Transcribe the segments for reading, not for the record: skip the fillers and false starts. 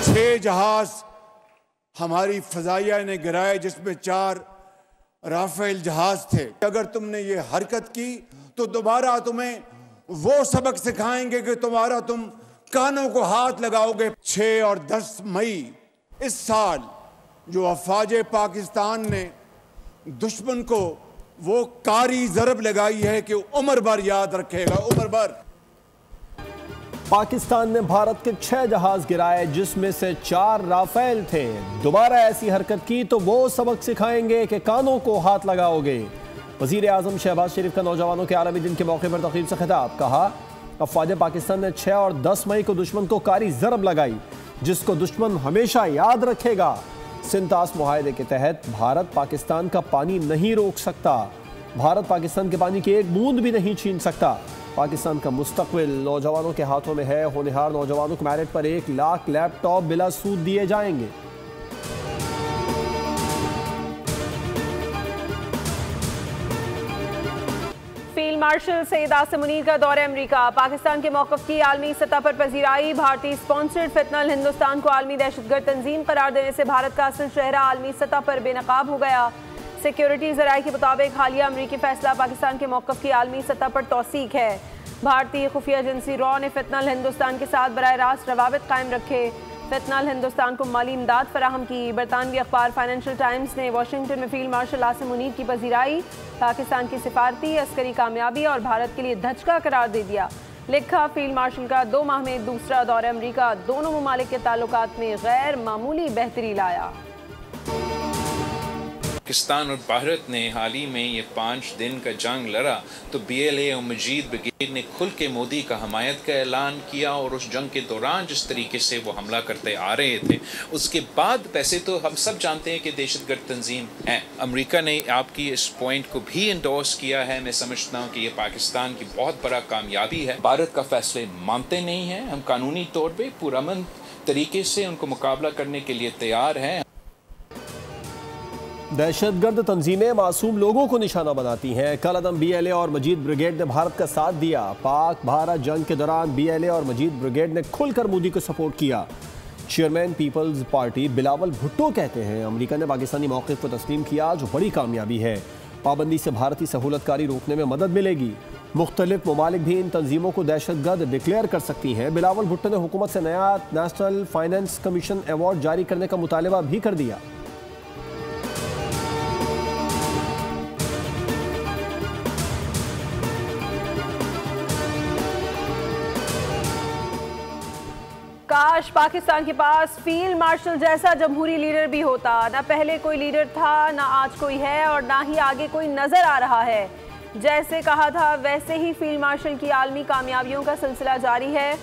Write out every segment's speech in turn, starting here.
6 जहाज हमारी फजाइया ने गिराए, जिसमें 4 राफेल जहाज थे। अगर तुमने ये हरकत की तो दोबारा तुम्हें वो सबक सिखाएंगे कि तुम कानों को हाथ लगाओगे। 6 और 10 मई इस साल जो अफवाज पाकिस्तान ने दुश्मन को वो कारी ज़रब लगाई है कि उम्र भर याद रखेगा, उम्र भर। पाकिस्तान ने भारत के 6 जहाज गिराए, जिसमें से 4 राफेल थे। दोबारा ऐसी हरकत की तो वो सबक सिखाएंगे कि कानों को हाथ लगाओगे। वजीर आजम शहबाज शरीफ का नौजवानों के आलमी दिन के मौके पर तकरीब से खिताब। कहा, अफवाज पाकिस्तान ने 6 और 10 मई को दुश्मन को कारी ज़रब लगाई, जिसको दुश्मन हमेशा याद रखेगा। सिंतास मुआहदे के तहत भारत पाकिस्तान का पानी नहीं रोक सकता। भारत पाकिस्तान के पानी की एक बूंद भी नहीं छीन सकता। पाकिस्तान का मुस्तकबिल नौजवानों के हाथों में है। होनहार नौजवानों को मेरिट पर 1 लाख लैपटॉप बिला सूद दिए जाएंगे। फील्ड मार्शल सईद आसिम मुनीर का दौरे अमेरिका। पाकिस्तान के मौक़िफ़ की आलमी सतह पर पजीराई। भारतीय स्पॉन्सर्ड फितनल हिंदुस्तान को आलमी दहशतगर्द तंजीम करार देने से भारत का असल चेहरा आलमी सतह पर बेनकाब हो गया। सिक्योरिटी ज़राए के मुताबिक हालिया अमरीकी फैसला पाकिस्तान के मौक़िफ़ की आलमी सतह पर तौसीक है। भारतीय खुफिया एजेंसी रॉ ने फितनल हिंदुस्तान के साथ बराह रास्त रवाबित कायम रखे। फितनल हिंदुस्तान को माली इमदाद फराहम की। बरतानवी अखबार फाइनेंशियल टाइम्स ने वाशिंगटन में फील्ड मार्शल आसिम मुनीर की पजीराई पाकिस्तान की सिफारती अस्करी कामयाबी और भारत के लिए धचका करार दे दिया। लिखा, फील्ड मार्शल का 2 माह में दूसरा दौरा अमरीका दोनों ममालिक के ताल्लुकात में गैर मामूली बेहतरी लाया। पाकिस्तान और भारत ने हाल ही में ये 5 दिन का जंग लड़ा तो BLA और मजीद ब्रिगेड ने खुल के मोदी का हमायत का ऐलान किया। और उस जंग के दौरान जिस तरीके से वो हमला करते आ रहे थे, उसके बाद वैसे तो हम सब जानते हैं कि दहशतगर्द तंजीम है। अमेरिका ने आपकी इस पॉइंट को भी इंडोर्स किया है। मैं समझता हूँ कि ये पाकिस्तान की बहुत बड़ा कामयाबी है। भारत का फैसले मानते नहीं हैं। हम कानूनी तौर पर पुरअमन तरीके से उनको मुकाबला करने के लिए तैयार हैं। दहशतगर्द तंजीमें मासूम लोगों को निशाना बनाती हैं। कल अदम BLA और मजीद ब्रिगेड ने भारत का साथ दिया। पाक भारत जंग के दौरान BLA और मजीद ब्रिगेड ने खुलकर मोदी को सपोर्ट किया। चेयरमैन पीपल्स पार्टी बिलावल भुट्टो कहते हैं, अमेरिका ने पाकिस्तानी मौक़िफ़ को तस्लीम किया, जो बड़ी कामयाबी है। पाबंदी से भारतीय सहूलतकारी रोकने में मदद मिलेगी। मुख्तलिफ ममालिक भी इन तंजीमों को दहशतगर्द डिक्लेयर कर सकती हैं। बिलावल भुट्टो ने हुकूमत से नया नेशनल फाइनेंस कमीशन अवार्ड जारी करने का मुतालबा भी कर दिया। काश पाकिस्तान के पास फील्ड मार्शल जैसा जमहूरी लीडर भी होता। ना पहले कोई लीडर था, ना आज कोई है और ना ही आगे कोई नजर आ रहा है। जैसे कहा था वैसे ही फील्ड मार्शल की आलमी कामयाबियों का सिलसिला जारी है।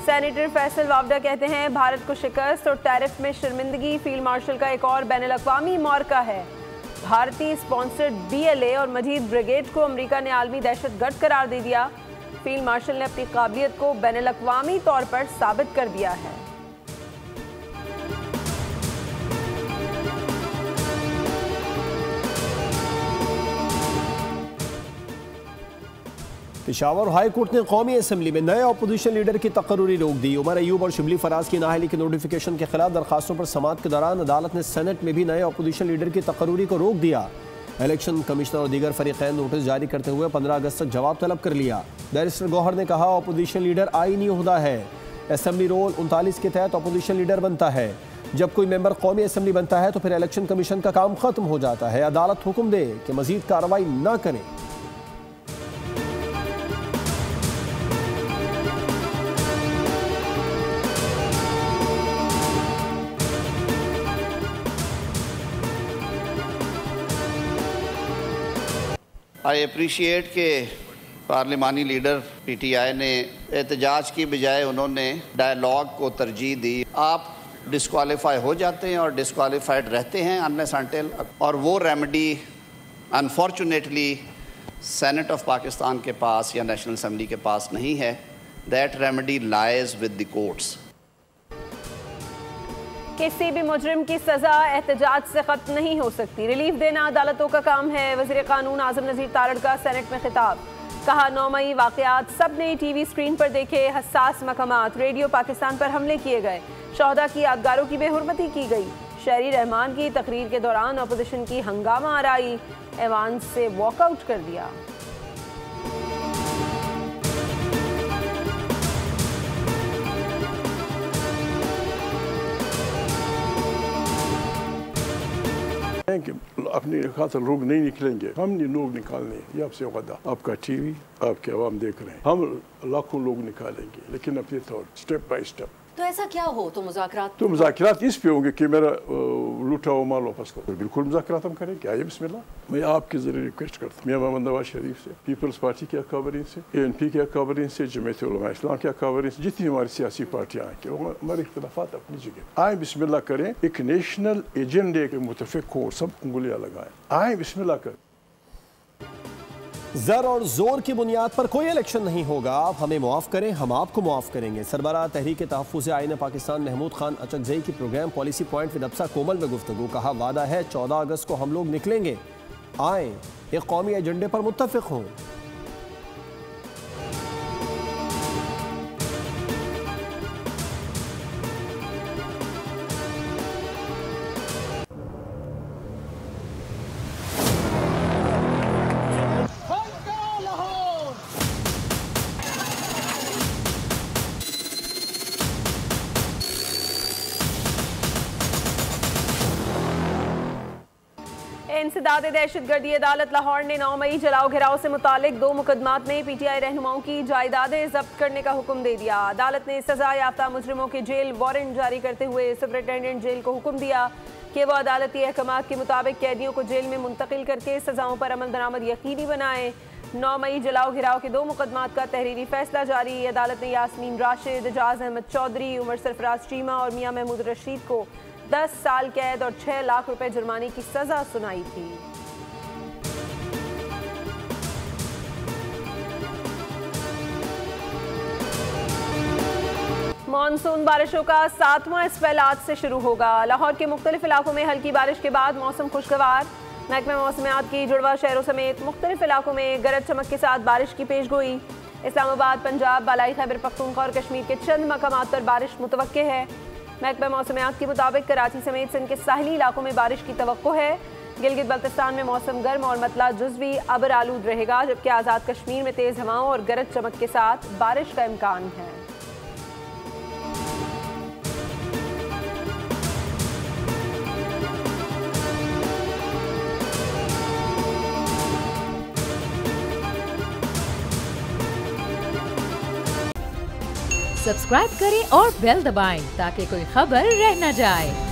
सेनेटर फैसल वावडा कहते हैं, भारत को शिकस्त और टैरिफ में शर्मिंदगी फील्ड मार्शल का एक और बैनुल-अक़वामी मौक़ा है। भारतीय स्पॉन्सर्ड BLA और मजीद ब्रिगेड को अमेरिका ने आलमी दहशतगर्द करार दे दिया। फील्ड मार्शल ने अपनी काबिलियत को बैनुल-अक़वामी तौर पर साबित कर दिया है। पेशावर हाई कोर्ट ने कौमी असम्बली में नए अपोजिशन लीडर की तकर्री रोक दी। उमर अयूब और शिबली फराज की नाअहली के नोटिफिकेशन के खिलाफ दरखास्तों पर समाअत के दौरान अदालत ने सेनेट में भी नए अपोजिशन लीडर की तकर्री को रोक दिया। इलेक्शन कमिश्नर और दीगर फरीक़ैन नोटिस जारी करते हुए 15 अगस्त तक जवाब तलब कर लिया। बैरिस्टर गौहर ने कहा, अपोजिशन लीडर आईनी ओहदा है। असम्बली रोल 39 के तहत अपोजिशन लीडर बनता है। जब कोई मेंबर कौमी असम्बली बनता है तो फिर इलेक्शन कमीशन का काम खत्म हो जाता है। अदालत हुक्म दे कि मजीद कार्रवाई न करें। आई अप्रिशिएट के पार्लिमानी लीडर PTI ने एहतजाज की बजाय उन्होंने डायलॉग को तरजीह दी। आप डिस्क्वालीफाई हो जाते हैं और डिस्क्वालीफाइड रहते हैं अनलेस अनटिल, और वो remedy unfortunately senate of Pakistan के पास या नेशनल असम्बली के पास नहीं है। That remedy lies with the courts. किसी भी मुजरिम की सजा एहतजाज से खत्म नहीं हो सकती। रिलीफ देना अदालतों का काम है। वज़ीर कानून आज़म नज़ीर तारड़ का सेनेट में खिताब। कहा 9 मई वाकयात सब ने टीवी स्क्रीन पर देखे, हसास मकामात रेडियो पाकिस्तान पर हमले किए गए, शोहदा की यादगारों की बेहुरमती की गई। शहरी रहमान की तकरीर के दौरान अपोजिशन की हंगामा आराई, ऐवान से वॉकआउट कर दिया। कि अपने खास लोग नहीं निकलेंगे, हम लोग निकालने, ये आपसे वादा। आपका टीवी आपके अवाम देख रहे हैं, हम लाखों लोग निकालेंगे, लेकिन अपने तौर स्टेप बाय स्टेप। तो ऐसा क्या हो तो मुज़ाकरात इस पे होंगे कि मेरा लूटा हुआ माल वापस करो, बिल्कुल मुज़ाकरात हम करेंगे। आइए बिस्मिल्लाह। मैं आपके ज़रिए रिक्वेस्ट करता हूँ, मियां मोहम्मद नवाज शरीफ से, पीपल्स पार्टी के अकाबरीन से, ANP के अकाबरीन से, जमीयत उलमा इस्लाम के अकाबरीन से, जितनी हमारी सियासी पार्टियाँ हैं कि हमारे इख्तिलाफात अपनी जगह, आए बिस्मिल्लाह करें, एक नेशनल एजेंडे के मुतफिक हो, सब उंगलियाँ लगाएं, आए बिस्मिल्लाह करें। जर और जोर की बुनियाद पर कोई इलेक्शन नहीं होगा, आप हमें मुआफ करें, हम आपको मुआफ करेंगे। सरबराह तहरीक तहफ़्फ़ुज़ आईन पाकिस्तान महमूद खान अचकज़ई की प्रोग्राम पॉलिसी पॉइंट विद अब्सा कोमल में गुफ्तगू। कहा वादा है 14 अगस्त को हम लोग निकलेंगे, आए एक कौमी एजेंडे पर मुत्तफ़िक़ हों। इंसदाद दहशतगर्दी अदालत लाहौर ने 9 मई जलाओ घिराव से मुतालिक 2 मुकदमात में PTI रहनुमाओं की जायदादें जब्त करने का हुक्म दे दिया। अदालत ने सजा याफ्ता मुजरिमों के जेल वारंट जारी करते हुए सुपरिटेंडेंट जेल को हुक्म दिया कि वो अदालती अहकामात के मुताबिक कैदियों को जेल में मुंतकिल करके सजाओं पर अमल दरामद यकीनी बनाए। 9 मई जलाओ घिराव के 2 मुकदमात का तहरीरी फैसला जारी। अदालत ने यास्मीन राशिद, एजाज अहमद चौधरी, उमर सरफराज चीमा और मियां महमूद रशीद को 10 साल कैद और 6 लाख रुपए जुर्माने की सजा सुनाई थी। मॉनसून बारिशों का 7वां स्पेल आज से शुरू होगा। लाहौर के मुख्तलिफ इलाकों में हल्की बारिश के बाद मौसम खुशगवार। महकमे मौसमियात की जुड़वा शहरों समेत मुख्तलिफ इलाकों में गरज चमक के साथ बारिश की पेशगोई। इस्लामाबाद, पंजाब, बालाई खैबर पख्तूनख्वा और कश्मीर के चंद मकामात पर बारिश मुतवक्के है। महकमा मौसमियात के मुताबिक कराची समेत सिंध के साहिली इलाकों में बारिश की तवक्को है। गिलगित बल्तिस्तान में मौसम गर्म और मतला जुज़वी अबर आलूद रहेगा, जबकि आज़ाद कश्मीर में तेज़ हवाओं और गरज चमक के साथ बारिश का इम्कान है। सब्सक्राइब करें और बेल दबाएं ताकि कोई खबर रह न जाए।